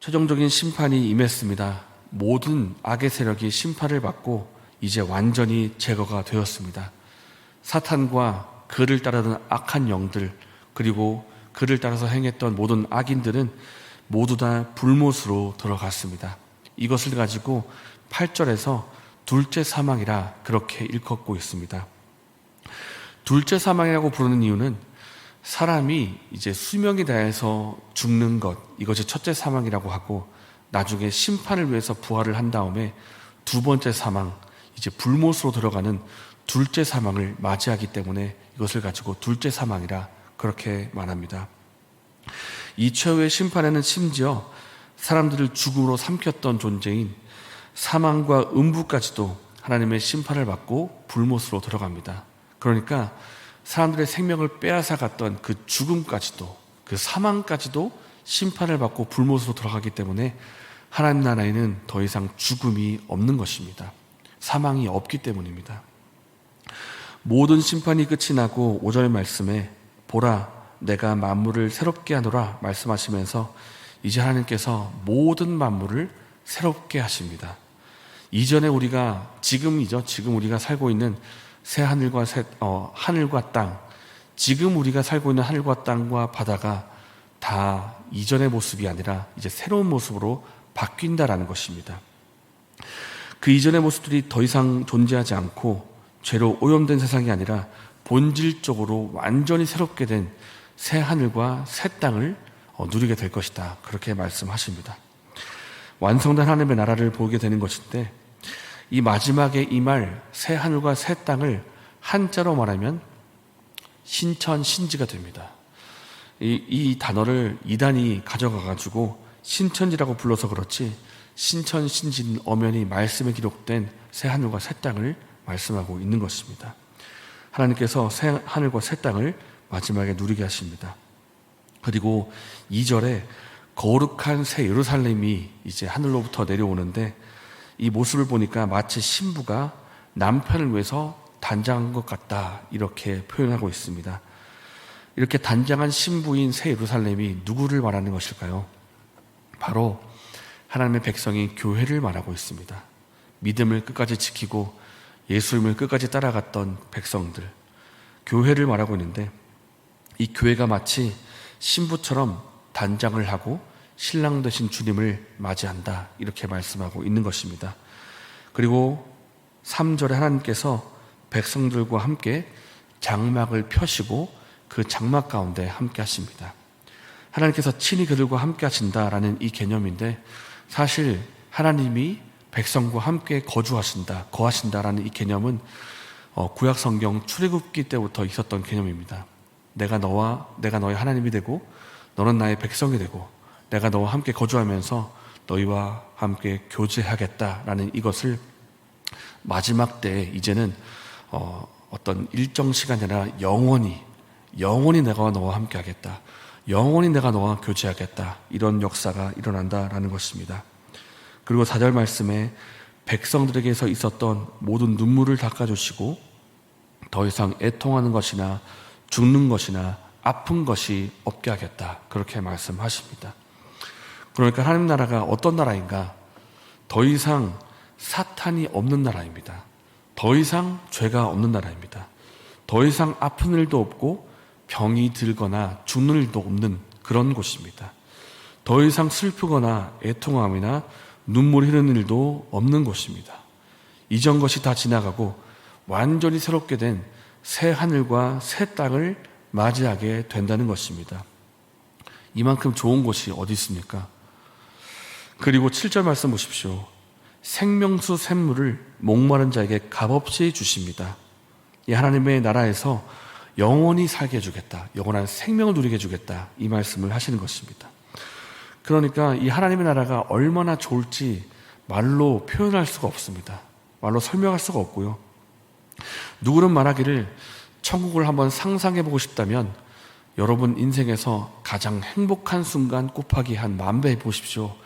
최종적인 심판이 임했습니다. 모든 악의 세력이 심판을 받고 이제 완전히 제거가 되었습니다. 사탄과 그를 따르던 악한 영들, 그리고 그를 따라서 행했던 모든 악인들은 모두 다 불못으로 들어갔습니다. 이것을 가지고 8절에서 둘째 사망이라 그렇게 일컫고 있습니다. 둘째 사망이라고 부르는 이유는 사람이 이제 수명이 다해서 죽는 것, 이것이 첫째 사망이라고 하고, 나중에 심판을 위해서 부활을 한 다음에 두 번째 사망, 이제 불못으로 들어가는 둘째 사망을 맞이하기 때문에 이것을 가지고 둘째 사망이라 그렇게 말합니다. 이 최후의 심판에는 심지어 사람들을 죽음으로 삼켰던 존재인 사망과 음부까지도 하나님의 심판을 받고 불못으로 들어갑니다. 그러니까 사람들의 생명을 빼앗아갔던 그 죽음까지도, 그 사망까지도 심판을 받고 불못으로 들어가기 때문에 하나님 나라에는 더 이상 죽음이 없는 것입니다. 사망이 없기 때문입니다. 모든 심판이 끝이 나고 5절 말씀에 보라 내가 만물을 새롭게 하노라 말씀하시면서 이제 하나님께서 모든 만물을 새롭게 하십니다. 이전에 우리가 지금 우리가 살고 있는 새 하늘과 하늘과 땅, 지금 우리가 살고 있는 하늘과 땅과 바다가 다 이전의 모습이 아니라 이제 새로운 모습으로 바뀐다라는 것입니다. 그 이전의 모습들이 더 이상 존재하지 않고 죄로 오염된 세상이 아니라 본질적으로 완전히 새롭게 된 새 하늘과 새 땅을 누리게 될 것이다. 그렇게 말씀하십니다. 완성된 하나님의 나라를 보게 되는 것인데, 이 마지막에 임할 새 하늘과 새 땅을 한자로 말하면 신천신지가 됩니다. 이 단어를 이단이 가져가가지고 신천지라고 불러서 그렇지, 신천신지는 엄연히 말씀에 기록된 새 하늘과 새 땅을 말씀하고 있는 것입니다. 하나님께서 새 하늘과 새 땅을 마지막에 누리게 하십니다. 그리고 2절에 거룩한 새 예루살렘이 이제 하늘로부터 내려오는데, 이 모습을 보니까 마치 신부가 남편을 위해서 단장한 것 같다, 이렇게 표현하고 있습니다. 이렇게 단장한 신부인 새 예루살렘이 누구를 말하는 것일까요? 바로 하나님의 백성인 교회를 말하고 있습니다. 믿음을 끝까지 지키고 예수님을 끝까지 따라갔던 백성들, 교회를 말하고 있는데, 이 교회가 마치 신부처럼 단장을 하고 신랑 되신 주님을 맞이한다, 이렇게 말씀하고 있는 것입니다. 그리고 3절에 하나님께서 백성들과 함께 장막을 펴시고 그 장막 가운데 함께 하십니다. 하나님께서 친히 그들과 함께 하신다라는 이 개념인데, 사실 하나님이 백성과 함께 거하신다라는 이 개념은 구약 성경 출애굽기 때부터 있었던 개념입니다. 내가 너의 하나님이 되고 너는 나의 백성이 되고 내가 너와 함께 거주하면서 너희와 함께 교제하겠다라는 이것을 마지막 때에 이제는 어떤 일정 시간이 아니라 영원히 내가 너와 함께 하겠다, 영원히 내가 너와 교제하겠다, 이런 역사가 일어난다라는 것입니다. 그리고 4절 말씀에 백성들에게서 있었던 모든 눈물을 닦아주시고 더 이상 애통하는 것이나 죽는 것이나 아픈 것이 없게 하겠다, 그렇게 말씀하십니다. 그러니까 하나님 나라가 어떤 나라인가? 더 이상 사탄이 없는 나라입니다. 더 이상 죄가 없는 나라입니다. 더 이상 아픈 일도 없고 병이 들거나 죽는 일도 없는 그런 곳입니다. 더 이상 슬프거나 애통함이나 눈물이 흐르는 일도 없는 곳입니다. 이전 것이 다 지나가고 완전히 새롭게 된 새 하늘과 새 땅을 맞이하게 된다는 것입니다. 이만큼 좋은 곳이 어디 있습니까? 그리고 7절 말씀 보십시오. 생명수 샘물을 목마른 자에게 값없이 주십니다. 이 하나님의 나라에서 영원히 살게 해주겠다, 영원한 생명을 누리게 해주겠다, 이 말씀을 하시는 것입니다. 그러니까 이 하나님의 나라가 얼마나 좋을지 말로 표현할 수가 없습니다. 말로 설명할 수가 없고요. 누구는 말하기를 천국을 한번 상상해보고 싶다면 여러분 인생에서 가장 행복한 순간 곱하기 한 10,000배 해보십시오,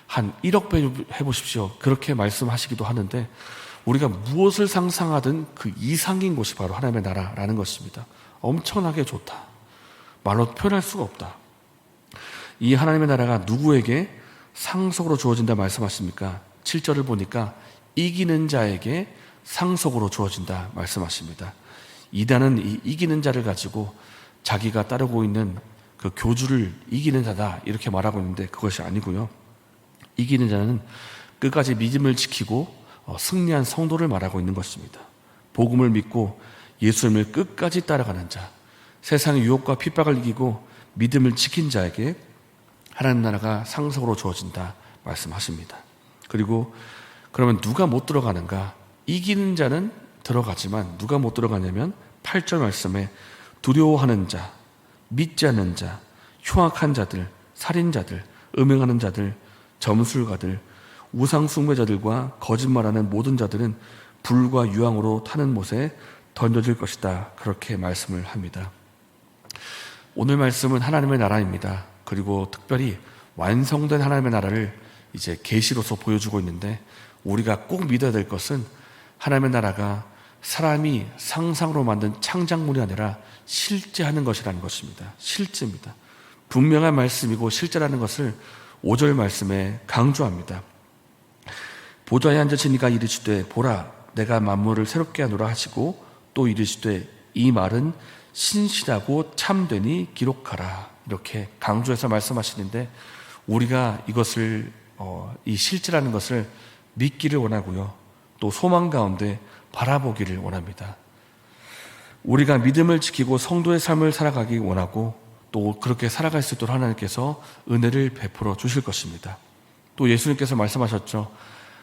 한 1억 배 해보십시오, 그렇게 말씀하시기도 하는데, 우리가 무엇을 상상하든 그 이상인 곳이 바로 하나님의 나라라는 것입니다. 엄청나게 좋다, 말로 표현할 수가 없다. 이 하나님의 나라가 누구에게 상속으로 주어진다 말씀하십니까? 7절을 보니까 이기는 자에게 상속으로 주어진다 말씀하십니다. 이단은 이 이기는 자를 가지고 자기가 따르고 있는 그 교주를 이기는 자다 이렇게 말하고 있는데 그것이 아니고요. 이기는 자는 끝까지 믿음을 지키고 승리한 성도를 말하고 있는 것입니다. 복음을 믿고 예수님을 끝까지 따라가는 자, 세상의 유혹과 핍박을 이기고 믿음을 지킨 자에게 하나님 나라가 상속으로 주어진다 말씀하십니다. 그리고 그러면 누가 못 들어가는가? 이기는 자는 들어가지만 누가 못 들어가냐면 8절 말씀에 두려워하는 자, 믿지 않는 자, 흉악한 자들, 살인자들, 음행하는 자들, 점술가들, 우상숭배자들과 거짓말하는 모든 자들은 불과 유황으로 타는 못에 던져질 것이다. 그렇게 말씀을 합니다. 오늘 말씀은 하나님의 나라입니다. 그리고 특별히 완성된 하나님의 나라를 이제 계시로서 보여주고 있는데 우리가 꼭 믿어야 될 것은 하나님의 나라가 사람이 상상으로 만든 창작물이 아니라 실제 하는 것이라는 것입니다. 실제입니다. 분명한 말씀이고 실제라는 것을 5절 말씀에 강조합니다. 보좌에 앉으신 이가 이르시되 보라 내가 만물을 새롭게 하노라 하시고 또 이르시되 이 말은 신실하고 참되니 기록하라. 이렇게 강조해서 말씀하시는데 우리가 이것을 이 실제라는 것을 믿기를 원하고요. 또 소망 가운데 바라보기를 원합니다. 우리가 믿음을 지키고 성도의 삶을 살아가기 원하고 또 그렇게 살아갈 수 있도록 하나님께서 은혜를 베풀어 주실 것입니다. 또 예수님께서 말씀하셨죠.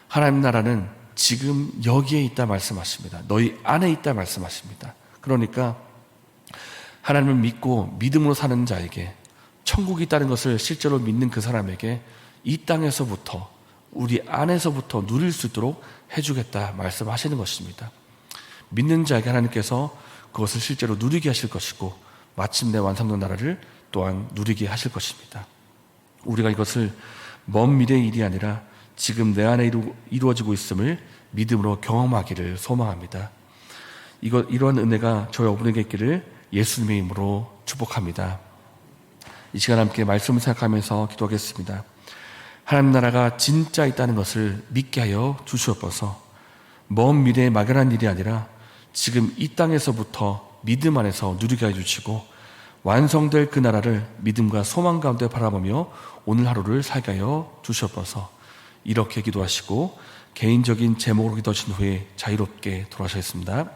하나님 나라는 지금 여기에 있다 말씀하십니다. 너희 안에 있다 말씀하십니다. 그러니까 하나님을 믿고 믿음으로 사는 자에게 천국이 있다는 것을 실제로 믿는 그 사람에게 이 땅에서부터 우리 안에서부터 누릴 수 있도록 해주겠다 말씀하시는 것입니다. 믿는 자에게 하나님께서 그것을 실제로 누리게 하실 것이고 마침내 완성된 나라를 또한 누리게 하실 것입니다. 우리가 이것을 먼 미래의 일이 아니라 지금 내 안에 이루어지고 있음을 믿음으로 경험하기를 소망합니다. 이러한 은혜가 저희 어머니에게 있기를 예수님의 이름으로 축복합니다. 이 시간 함께 말씀을 생각하면서 기도하겠습니다. 하나님 나라가 진짜 있다는 것을 믿게 하여 주시옵소서. 먼 미래에 막연한 일이 아니라 지금 이 땅에서부터 믿음 안에서 누리게 해주시고 완성될 그 나라를 믿음과 소망 가운데 바라보며 오늘 하루를 살게 하여 주시옵소서. 이렇게 기도하시고 개인적인 제목으로 기도하신 후에 자유롭게 돌아가셨습니다.